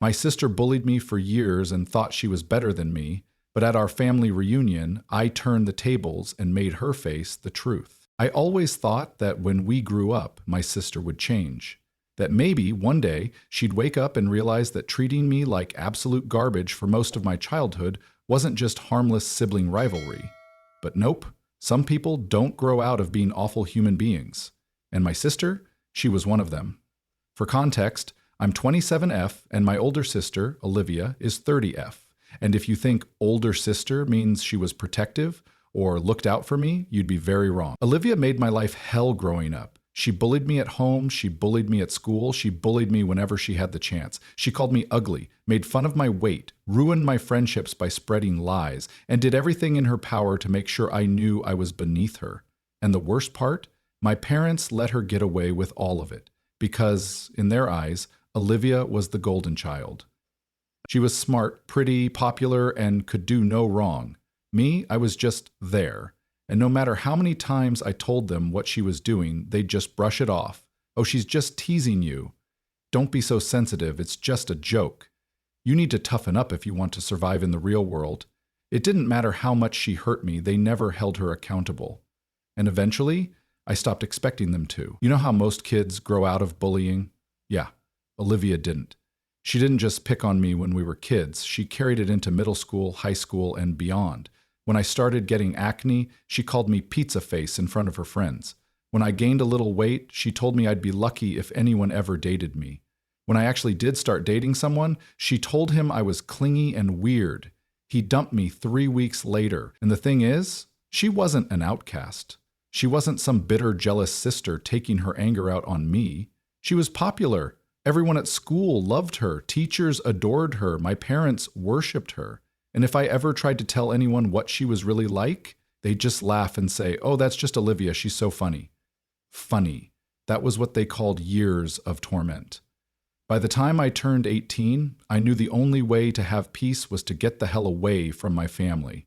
My sister bullied me for years and thought she was better than me, but at our family reunion, I turned the tables and made her face the truth. I always thought that when we grew up, my sister would change. That maybe one day she'd wake up and realize that treating me like absolute garbage for most of my childhood wasn't just harmless sibling rivalry. But nope, some people don't grow out of being awful human beings. And my sister, she was one of them. For context, I'm 27F and my older sister, Olivia, is 30F. And if you think older sister means she was protective or looked out for me, you'd be very wrong. Olivia made my life hell growing up. She bullied me at home, she bullied me at school, she bullied me whenever she had the chance. She called me ugly, made fun of my weight, ruined my friendships by spreading lies, and did everything in her power to make sure I knew I was beneath her. And the worst part? My parents let her get away with all of it, because, in their eyes, Olivia was the golden child. She was smart, pretty, popular, and could do no wrong. Me, I was just there. And no matter how many times I told them what she was doing, they'd just brush it off. Oh, she's just teasing you. Don't be so sensitive, it's just a joke. You need to toughen up if you want to survive in the real world. It didn't matter how much she hurt me, they never held her accountable. And eventually, I stopped expecting them to. You know how most kids grow out of bullying? Yeah, Olivia didn't. She didn't just pick on me when we were kids, she carried it into middle school, high school, and beyond. When I started getting acne, she called me pizza face in front of her friends. When I gained a little weight, she told me I'd be lucky if anyone ever dated me. When I actually did start dating someone, she told him I was clingy and weird. He dumped me 3 weeks later. And the thing is, she wasn't an outcast. She wasn't some bitter, jealous sister taking her anger out on me. She was popular. Everyone at school loved her. Teachers adored her. My parents worshipped her. And if I ever tried to tell anyone what she was really like, they'd just laugh and say, "Oh, that's just Olivia, she's so funny." Funny. That was what they called years of torment. By the time I turned 18, I knew the only way to have peace was to get the hell away from my family.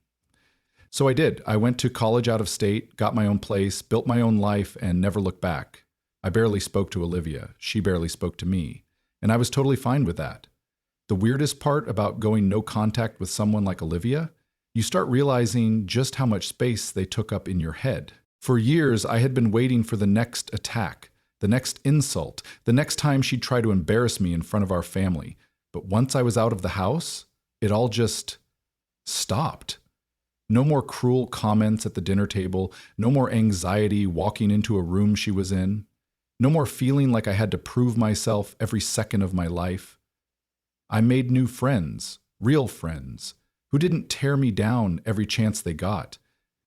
So I did. I went to college out of state, got my own place, built my own life, and never looked back. I barely spoke to Olivia. She barely spoke to me. And I was totally fine with that. The weirdest part about going no contact with someone like Olivia, you start realizing just how much space they took up in your head. For years, I had been waiting for the next attack, the next insult, the next time she'd try to embarrass me in front of our family. But once I was out of the house, it all just stopped. No more cruel comments at the dinner table, no more anxiety walking into a room she was in, no more feeling like I had to prove myself every second of my life. I made new friends, real friends, who didn't tear me down every chance they got.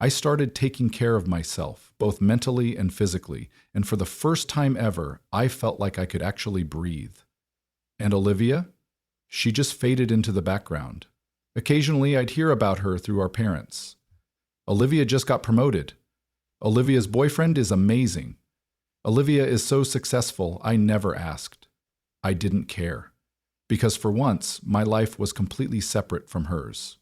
I started taking care of myself, both mentally and physically, and for the first time ever, I felt like I could actually breathe. And Olivia? She just faded into the background. Occasionally, I'd hear about her through our parents. Olivia just got promoted. Olivia's boyfriend is amazing. Olivia is so successful, I never asked. I didn't care. Because for once, my life was completely separate from hers.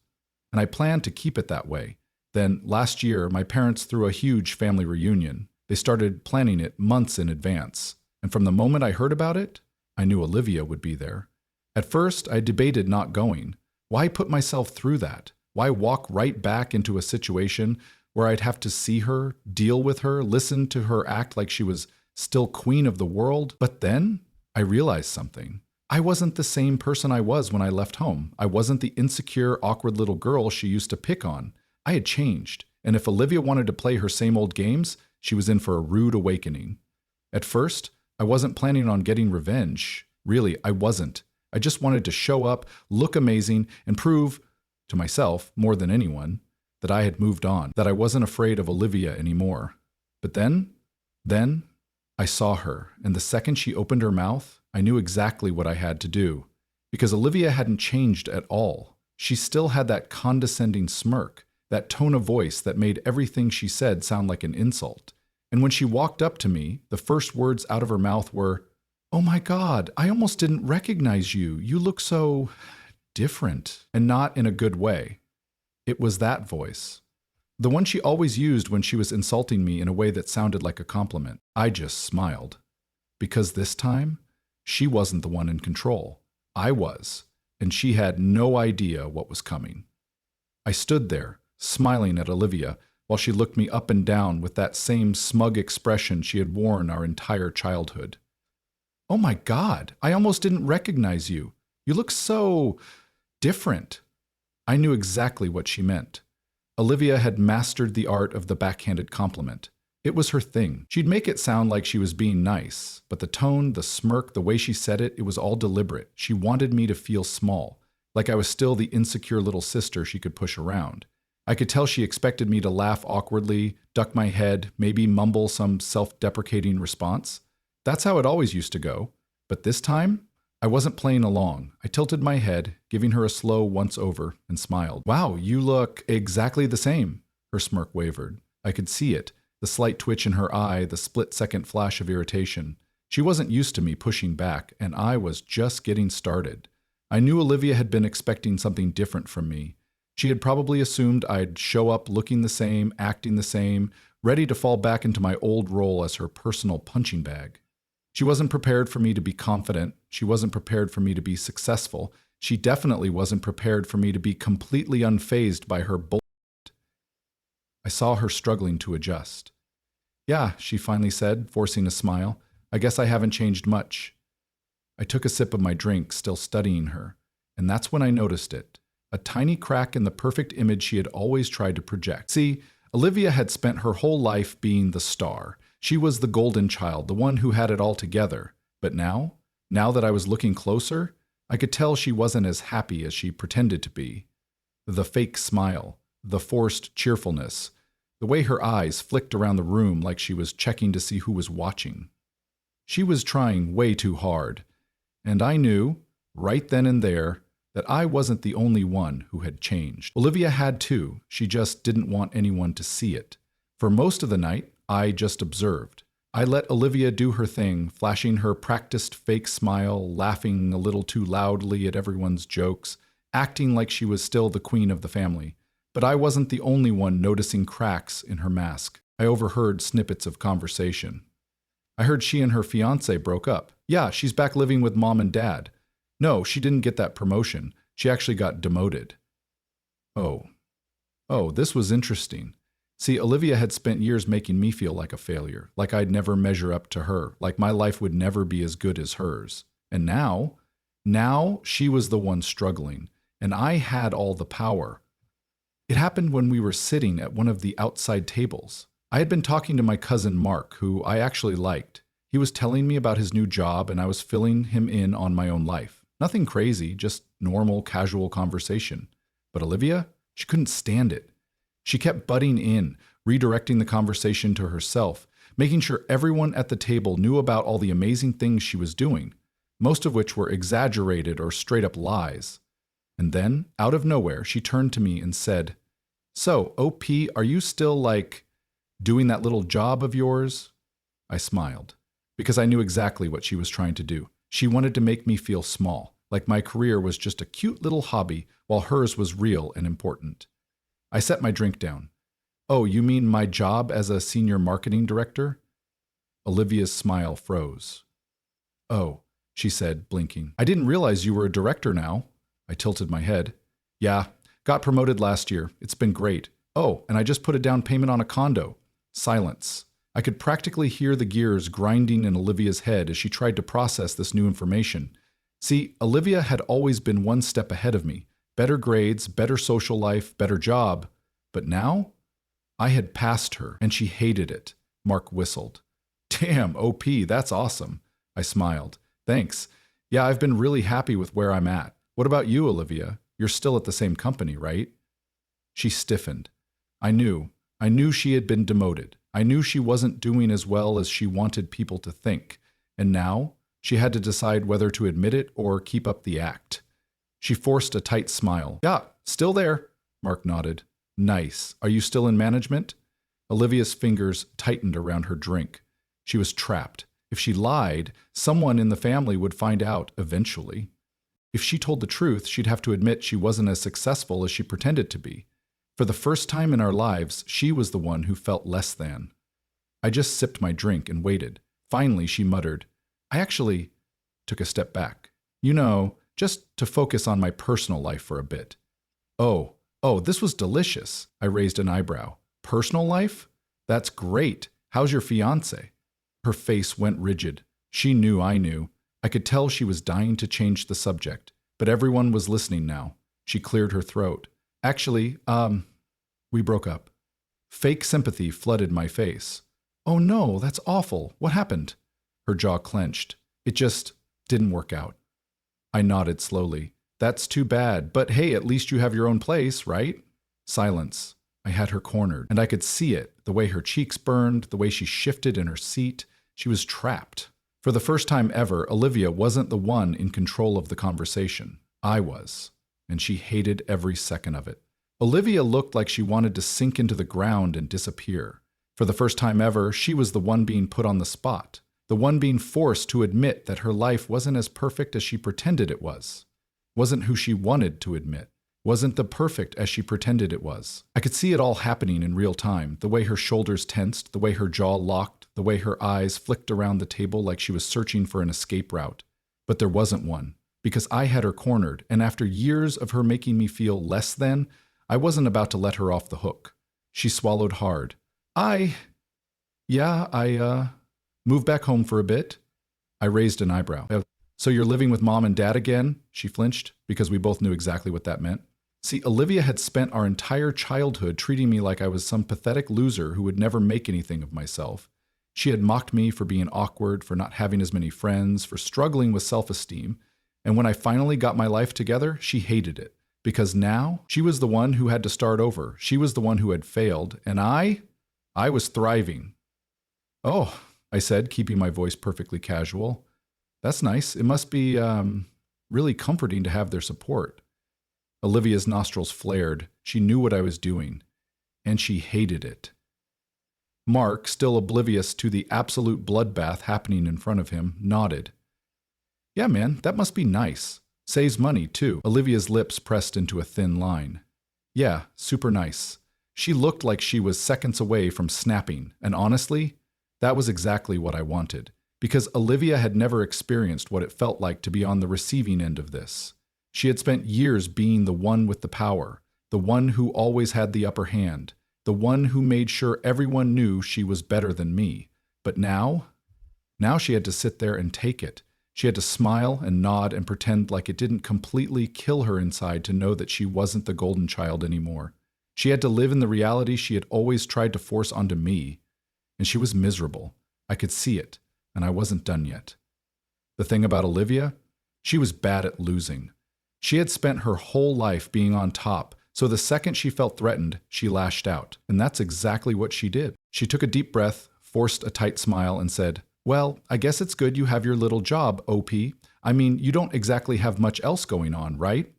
And I planned to keep it that way. Then, last year, my parents threw a huge family reunion. They started planning it months in advance. And from the moment I heard about it, I knew Olivia would be there. At first, I debated not going. Why put myself through that? Why walk right back into a situation where I'd have to see her, deal with her, listen to her act like she was still queen of the world? But then, I realized something. I wasn't the same person I was when I left home. I wasn't the insecure, awkward little girl she used to pick on. I had changed, and if Olivia wanted to play her same old games, she was in for a rude awakening. At first, I wasn't planning on getting revenge. Really, I wasn't. I just wanted to show up, look amazing, and prove, to myself more than anyone, that I had moved on, that I wasn't afraid of Olivia anymore. But then, I saw her, and the second she opened her mouth, I knew exactly what I had to do. Because Olivia hadn't changed at all. She still had that condescending smirk, that tone of voice that made everything she said sound like an insult. And when she walked up to me, the first words out of her mouth were, "Oh my God, I almost didn't recognize you. You look so different," and not in a good way. It was that voice. The one she always used when she was insulting me in a way that sounded like a compliment. I just smiled. Because this time, she wasn't the one in control. I was, and she had no idea what was coming. I stood there, smiling at Olivia, while she looked me up and down with that same smug expression she had worn our entire childhood. "Oh my God, I almost didn't recognize you. You look so different." I knew exactly what she meant. Olivia had mastered the art of the backhanded compliment. It was her thing. She'd make it sound like she was being nice, but the tone, the smirk, the way she said it, it was all deliberate. She wanted me to feel small, like I was still the insecure little sister she could push around. I could tell she expected me to laugh awkwardly, duck my head, maybe mumble some self-deprecating response. That's how it always used to go. But this time, I wasn't playing along. I tilted my head, giving her a slow once-over, and smiled. "Wow, you look exactly the same." Her smirk wavered. I could see it, the slight twitch in her eye, the split-second flash of irritation. She wasn't used to me pushing back, and I was just getting started. I knew Olivia had been expecting something different from me. She had probably assumed I'd show up looking the same, acting the same, ready to fall back into my old role as her personal punching bag. She wasn't prepared for me to be confident. She wasn't prepared for me to be successful. She definitely wasn't prepared for me to be completely unfazed by her bullshit. I saw her struggling to adjust. "Yeah," she finally said, forcing a smile. "I guess I haven't changed much." I took a sip of my drink, still studying her, and that's when I noticed it. A tiny crack in the perfect image she had always tried to project. See, Olivia had spent her whole life being the star. She was the golden child, the one who had it all together. But now that I was looking closer, I could tell she wasn't as happy as she pretended to be. The fake smile, the forced cheerfulness, the way her eyes flicked around the room like she was checking to see who was watching. She was trying way too hard, and I knew, right then and there, that I wasn't the only one who had changed. Olivia had too, she just didn't want anyone to see it. For most of the night, I just observed. I let Olivia do her thing, flashing her practiced fake smile, laughing a little too loudly at everyone's jokes, acting like she was still the queen of the family. But I wasn't the only one noticing cracks in her mask. I overheard snippets of conversation. I heard she and her fiancé broke up. "Yeah, she's back living with mom and dad. No, she didn't get that promotion. She actually got demoted." Oh, this was interesting. See, Olivia had spent years making me feel like a failure, like I'd never measure up to her, like my life would never be as good as hers. And now she was the one struggling, and I had all the power. It happened when we were sitting at one of the outside tables. I had been talking to my cousin Mark, who I actually liked. He was telling me about his new job, and I was filling him in on my own life. Nothing crazy, just normal, casual conversation. But Olivia, she couldn't stand it. She kept butting in, redirecting the conversation to herself, making sure everyone at the table knew about all the amazing things she was doing, most of which were exaggerated or straight-up lies. And then, out of nowhere, she turned to me and said, "So, OP, are you still, doing that little job of yours?" I smiled, because I knew exactly what she was trying to do. She wanted to make me feel small, like my career was just a cute little hobby, while hers was real and important. I set my drink down. "Oh, you mean my job as a senior marketing director?" Olivia's smile froze. "Oh," she said, blinking. "I didn't realize you were a director now." I tilted my head. "Yeah, got promoted last year. It's been great. Oh, and I just put a down payment on a condo." Silence. I could practically hear the gears grinding in Olivia's head as she tried to process this new information. See, Olivia had always been one step ahead of me. Better grades, better social life, better job. But now, I had passed her, and she hated it. Mark whistled. "Damn, OP, that's awesome." I smiled. "Thanks. Yeah, I've been really happy with where I'm at. What about you, Olivia? You're still at the same company, right?" She stiffened. I knew she had been demoted. I knew she wasn't doing as well as she wanted people to think. And now, she had to decide whether to admit it or keep up the act. She forced a tight smile. "Yeah, still there." Mark nodded. "Nice. Are you still in management?" Olivia's fingers tightened around her drink. She was trapped. If she lied, someone in the family would find out eventually. If she told the truth, she'd have to admit she wasn't as successful as she pretended to be. For the first time in our lives, she was the one who felt less than. I just sipped my drink and waited. Finally, she muttered, "I actually..." took a step back. "You know, just to focus on my personal life for a bit. Oh, this was delicious. I raised an eyebrow. Personal life? That's great. How's your fiancé? Her face went rigid. She knew I knew. I could tell she was dying to change the subject, but everyone was listening now. She cleared her throat. Actually, we broke up. Fake sympathy flooded my face. Oh no, that's awful. What happened? Her jaw clenched. It just didn't work out. I nodded slowly. That's too bad, but hey, at least you have your own place, right? Silence. I had her cornered, and I could see it, the way her cheeks burned, the way she shifted in her seat. She was trapped. For the first time ever, Olivia wasn't the one in control of the conversation. I was, and she hated every second of it. Olivia looked like she wanted to sink into the ground and disappear. For the first time ever, she was the one being put on the spot, the one being forced to admit that her life wasn't as perfect as she pretended it was, wasn't who she wanted to admit, wasn't the perfect as she pretended it was. I could see it all happening in real time, the way her shoulders tensed, the way her jaw locked, the way her eyes flicked around the table like she was searching for an escape route. But there wasn't one, because I had her cornered, and after years of her making me feel less than, I wasn't about to let her off the hook. She swallowed hard. I moved back home for a bit. I raised an eyebrow. So you're living with mom and dad again? She flinched, because we both knew exactly what that meant. See, Olivia had spent our entire childhood treating me like I was some pathetic loser who would never make anything of myself. She had mocked me for being awkward, for not having as many friends, for struggling with self-esteem. And when I finally got my life together, she hated it. Because now, she was the one who had to start over. She was the one who had failed. And I was thriving. Oh, I said, keeping my voice perfectly casual. That's nice. It must be really comforting to have their support. Olivia's nostrils flared. She knew what I was doing, and she hated it. Mark, still oblivious to the absolute bloodbath happening in front of him, nodded. Yeah, man, that must be nice. Saves money, too. Olivia's lips pressed into a thin line. Yeah, super nice. She looked like she was seconds away from snapping, and honestly, that was exactly what I wanted, because Olivia had never experienced what it felt like to be on the receiving end of this. She had spent years being the one with the power, the one who always had the upper hand, the one who made sure everyone knew she was better than me. But now she had to sit there and take it. She had to smile and nod and pretend like it didn't completely kill her inside to know that she wasn't the golden child anymore. She had to live in the reality she had always tried to force onto me. And she was miserable. I could see it, and I wasn't done yet. The thing about Olivia, she was bad at losing. She had spent her whole life being on top, so the second she felt threatened, she lashed out. And that's exactly what she did. She took a deep breath, forced a tight smile, and said, Well, I guess it's good you have your little job, OP. I mean, you don't exactly have much else going on, right?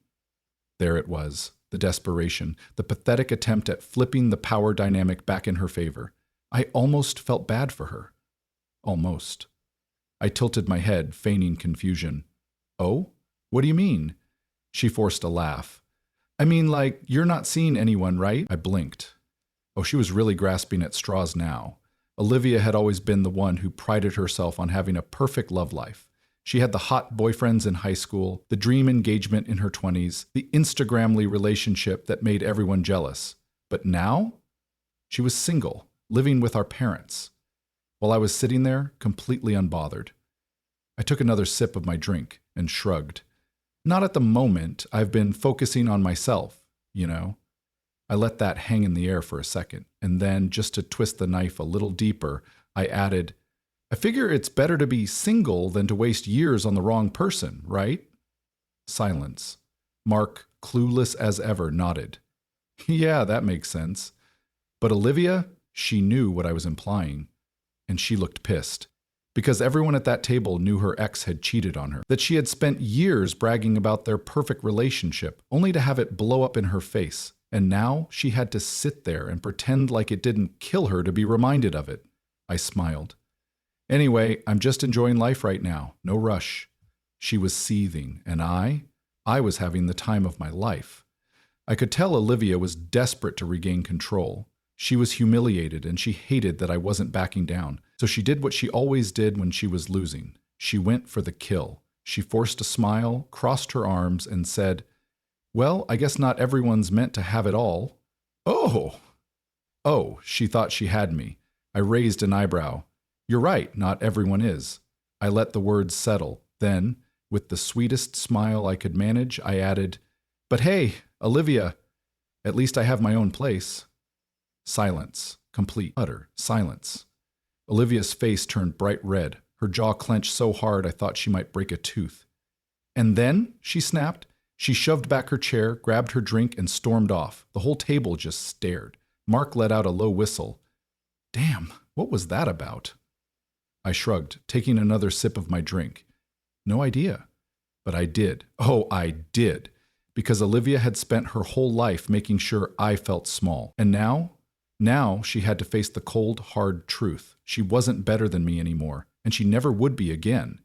There it was, the desperation, the pathetic attempt at flipping the power dynamic back in her favor. I almost felt bad for her. Almost. I tilted my head, feigning confusion. Oh? What do you mean? She forced a laugh. I mean, like, you're not seeing anyone, right? I blinked. Oh, she was really grasping at straws now. Olivia had always been the one who prided herself on having a perfect love life. She had the hot boyfriends in high school, the dream engagement in her 20s, the Instagramly relationship that made everyone jealous. But now? She was single, living with our parents. While I was sitting there, completely unbothered. I took another sip of my drink and shrugged. Not at the moment. I've been focusing on myself, you know. I let that hang in the air for a second, and then, just to twist the knife a little deeper, I added, I figure it's better to be single than to waste years on the wrong person, right? Silence. Mark, clueless as ever, nodded. Yeah, that makes sense. But Olivia, she knew what I was implying, and she looked pissed. Because everyone at that table knew her ex had cheated on her, that she had spent years bragging about their perfect relationship, only to have it blow up in her face. And now she had to sit there and pretend like it didn't kill her to be reminded of it. I smiled. Anyway, I'm just enjoying life right now. No rush. She was seething, and I was having the time of my life. I could tell Olivia was desperate to regain control. She was humiliated, and she hated that I wasn't backing down. So she did what she always did when she was losing. She went for the kill. She forced a smile, crossed her arms, and said, "Well, I guess not everyone's meant to have it all." Oh! Oh, she thought she had me. I raised an eyebrow. "You're right, not everyone is." I let the words settle. Then, with the sweetest smile I could manage, I added, "But hey, Olivia, at least I have my own place." Silence. Complete, utter silence. Olivia's face turned bright red. Her jaw clenched so hard I thought she might break a tooth. "And then?" she snapped. She shoved back her chair, grabbed her drink, and stormed off. The whole table just stared. Mark let out a low whistle. Damn, what was that about? I shrugged, taking another sip of my drink. No idea. But I did. Oh, I did. Because Olivia had spent her whole life making sure I felt small. And now she had to face the cold, hard truth. She wasn't better than me anymore, and she never would be again.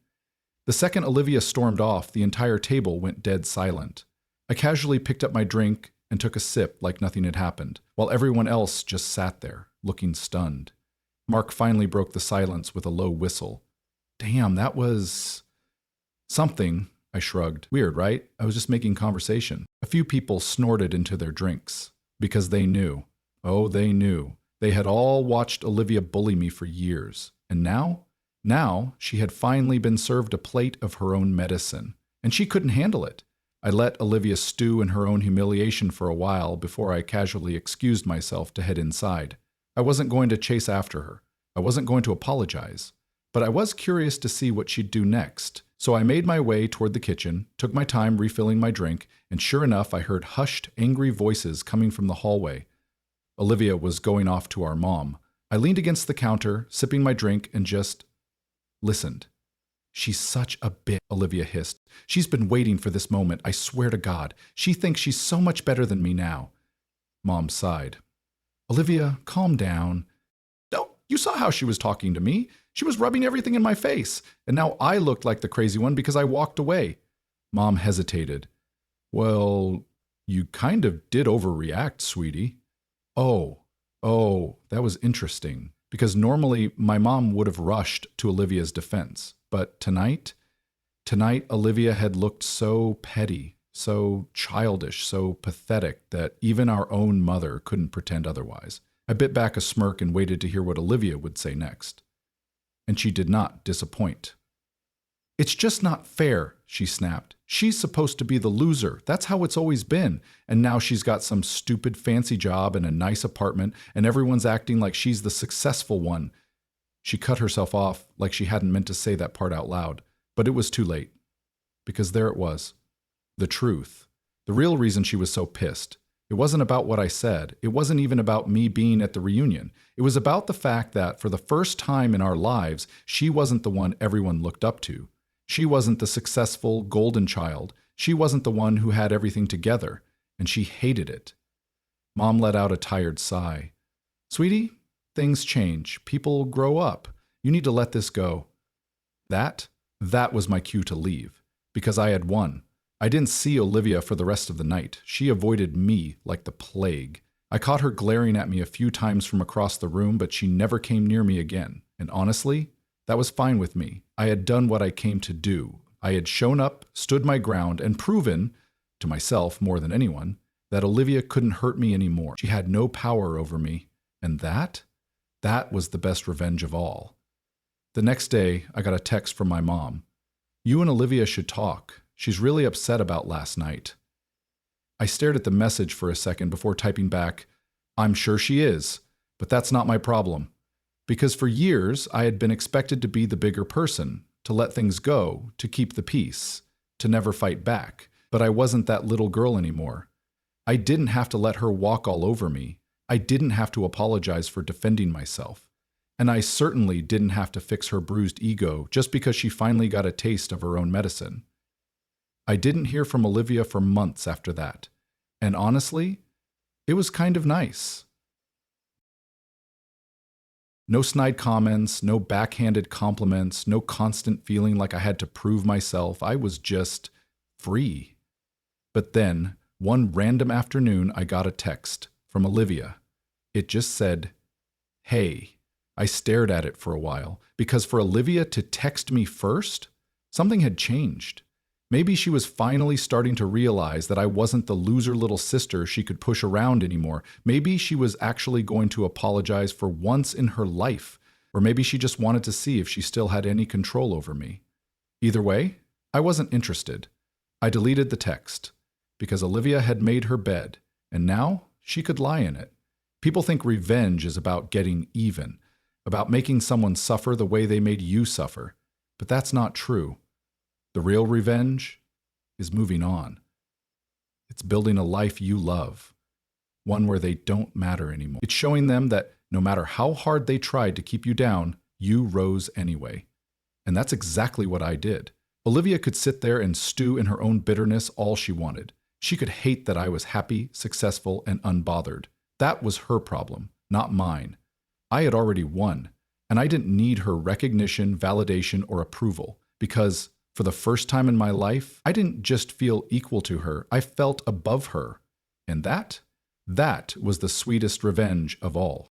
The second Olivia stormed off, the entire table went dead silent. I casually picked up my drink and took a sip like nothing had happened, while everyone else just sat there, looking stunned. Mark finally broke the silence with a low whistle. Damn, that was something, I shrugged. Weird, right? I was just making conversation. A few people snorted into their drinks, because they knew. Oh, they knew. They had all watched Olivia bully me for years. And now she had finally been served a plate of her own medicine, and she couldn't handle it. I let Olivia stew in her own humiliation for a while before I casually excused myself to head inside. I wasn't going to chase after her. I wasn't going to apologize. But I was curious to see what she'd do next. So I made my way toward the kitchen, took my time refilling my drink, and sure enough, I heard hushed, angry voices coming from the hallway. Olivia was going off to our mom. I leaned against the counter, sipping my drink, and just listened. She's such a bitch, Olivia hissed. She's been waiting for this moment, I swear to God. She thinks she's so much better than me now. Mom sighed. Olivia, calm down. No, you saw how she was talking to me. She was rubbing everything in my face, and now I looked like the crazy one because I walked away. Mom hesitated. Well, you kind of did overreact, sweetie. Oh, that was interesting, because normally my mom would have rushed to Olivia's defense. But tonight Olivia had looked so petty, so childish, so pathetic that even our own mother couldn't pretend otherwise. I bit back a smirk and waited to hear what Olivia would say next. And she did not disappoint. It's just not fair, she snapped. She's supposed to be the loser. That's how it's always been. And now she's got some stupid fancy job and a nice apartment, and everyone's acting like she's the successful one. She cut herself off like she hadn't meant to say that part out loud. But it was too late. Because there it was. The truth. The real reason she was so pissed. It wasn't about what I said. It wasn't even about me being at the reunion. It was about the fact that, for the first time in our lives, she wasn't the one everyone looked up to. She wasn't the successful golden child. She wasn't the one who had everything together, and she hated it. Mom let out a tired sigh. Sweetie, things change. People grow up. You need to let this go. That was my cue to leave, because I had won. I didn't see Olivia for the rest of the night. She avoided me like the plague. I caught her glaring at me a few times from across the room, but she never came near me again. And honestly, that was fine with me. I had done what I came to do. I had shown up, stood my ground, and proven, to myself more than anyone, that Olivia couldn't hurt me anymore. She had no power over me. And that was the best revenge of all. The next day, I got a text from my mom. You and Olivia should talk. She's really upset about last night. I stared at the message for a second before typing back, I'm sure she is, but that's not my problem. Because for years, I had been expected to be the bigger person, to let things go, to keep the peace, to never fight back. But I wasn't that little girl anymore. I didn't have to let her walk all over me. I didn't have to apologize for defending myself. And I certainly didn't have to fix her bruised ego just because she finally got a taste of her own medicine. I didn't hear from Olivia for months after that. And honestly, it was kind of nice. No snide comments, no backhanded compliments, no constant feeling like I had to prove myself. I was just free. But then, one random afternoon, I got a text from Olivia. It just said, hey. I stared at it for a while, because for Olivia to text me first, Something had changed. Maybe she was finally starting to realize that I wasn't the loser little sister she could push around anymore. Maybe she was actually going to apologize for once in her life, or maybe she just wanted to see if she still had any control over me. Either way, I wasn't interested. I deleted the text because Olivia had made her bed, and now she could lie in it. People think revenge is about getting even, about making someone suffer the way they made you suffer, but that's not true. The real revenge is moving on. It's building a life you love, one where they don't matter anymore. It's showing them that no matter how hard they tried to keep you down, you rose anyway. And that's exactly what I did. Olivia could sit there and stew in her own bitterness all she wanted. She could hate that I was happy, successful, and unbothered. That was her problem, not mine. I had already won, and I didn't need her recognition, validation, or approval, because for the first time in my life, I didn't just feel equal to her, I felt above her. And that was the sweetest revenge of all.